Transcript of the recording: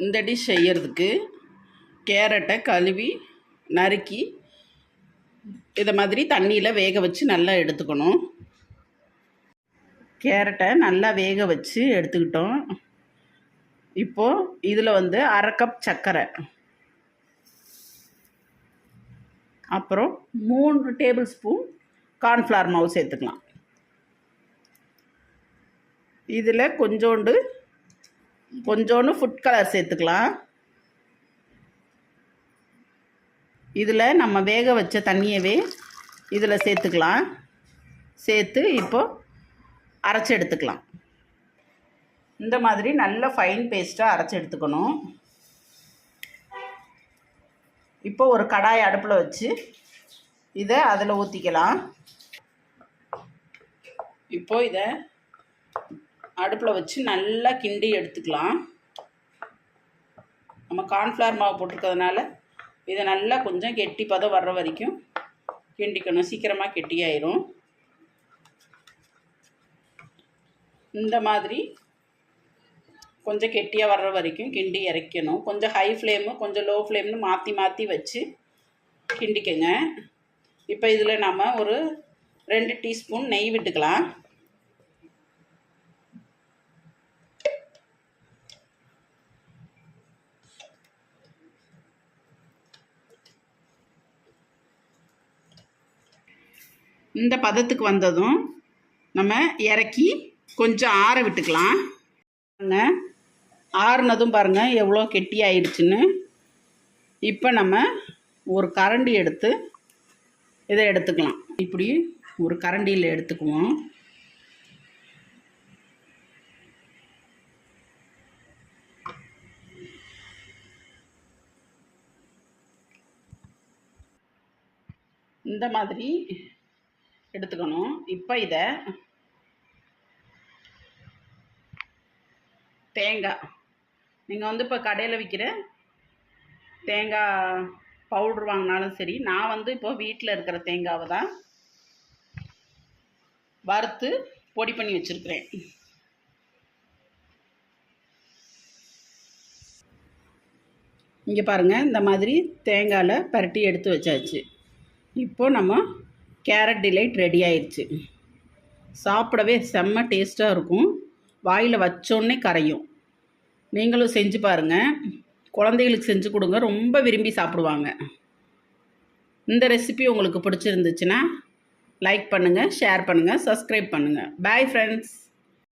இந்த டிஷ் செய்கிறதுக்கு கேரட்டை கழுவி நறுக்கி இதை மாதிரி தண்ணியில் வேக வச்சு நல்லா எடுத்துக்கணும். கேரட்டை நல்லா வேக வச்சு எடுத்துக்கிட்டோம். இப்போது இதில் 1/2 கப் சர்க்கரை, அப்புறம் 3 டேபிள் ஸ்பூன் கார்ன்ஃப்ளவர் மாவு சேர்த்துக்கலாம். இதில் கொஞ்சோண்டு ஃபுட் கலர் சேர்த்துக்கலாம். இதில் நம்ம வேக வச்ச தண்ணியவே இதில் சேர்த்துக்கலாம். சேர்த்து இப்போது அரைச்சி எடுத்துக்கலாம். இந்த மாதிரி நல்ல ஃபைன் பேஸ்ட்டாக அரைச்சி எடுத்துக்கணும். இப்போ ஒரு கடாய் அடுப்பில் வச்சு இதை அதில் ஊற்றிக்கலாம். இப்போது இதை அடுப்பில் வச்சு நல்லா கிண்டி எடுத்துக்கலாம். நம்ம கார்ன்ஃப்ளவர் மாவு போட்டிருக்கிறதுனால இதை நல்லா கொஞ்சம் கெட்டி பதம் வர்ற வரைக்கும் கிண்டிக்கணும். சீக்கிரமாக கெட்டியாயிரும். இந்த மாதிரி கொஞ்சம் கெட்டியாக வர்ற வரைக்கும் கிண்டி இறக்கணும். கொஞ்சம் ஹை ஃப்ளேமு கொஞ்சம் லோ ஃப்ளேம்னு மாற்றி மாற்றி வச்சு கிண்டிக்கங்க. இப்போ இதில் நம்ம ஒரு 2 டீஸ்பூன் நெய் விட்டுக்கலாம். இந்த பதத்துக்கு வந்ததும் நம்ம இறக்கி கொஞ்சம் ஆற விட்டுக்கலாம். ஆறுனதும் பாருங்கள் எவ்வளோ கெட்டி ஆயிடுச்சுன்னு. இப்போ நம்ம ஒரு கரண்டி எடுத்து இதை எடுத்துக்கலாம். இப்படி ஒரு கரண்டியில் எடுத்துக்குவோம். இந்த மாதிரி எடுத்துக்கணும். இப்போ இதை தேங்காய், நீங்கள் இப்போ கடையில் விற்கிற தேங்காய் பவுட்ரு வாங்கினாலும் சரி, நான் இப்போ வீட்டில் இருக்கிற தேங்காவை தான் வறுத்து பொடி பண்ணி வச்சுருக்கிறேன். இங்கே பாருங்கள், இந்த மாதிரி தேங்காயில் பரட்டி எடுத்து வச்சாச்சு. இப்போது நம்ம கேரட் டிலைட் ரெடி ஆயிடுச்சு. சாப்பிடவே செம்ம டேஸ்ட்டாக இருக்கும். வாயில் வச்சோன்னே கரையும். நீங்களும் செஞ்சு பாருங்கள். குழந்தைகளுக்கு செஞ்சு கொடுங்க, ரொம்ப விரும்பி சாப்பிடுவாங்க. இந்த ரெசிபி உங்களுக்கு பிடிச்சிருந்துச்சுன்னா லைக் பண்ணுங்கள், ஷேர் பண்ணுங்கள், சப்ஸ்கிரைப் பண்ணுங்கள். Bye friends.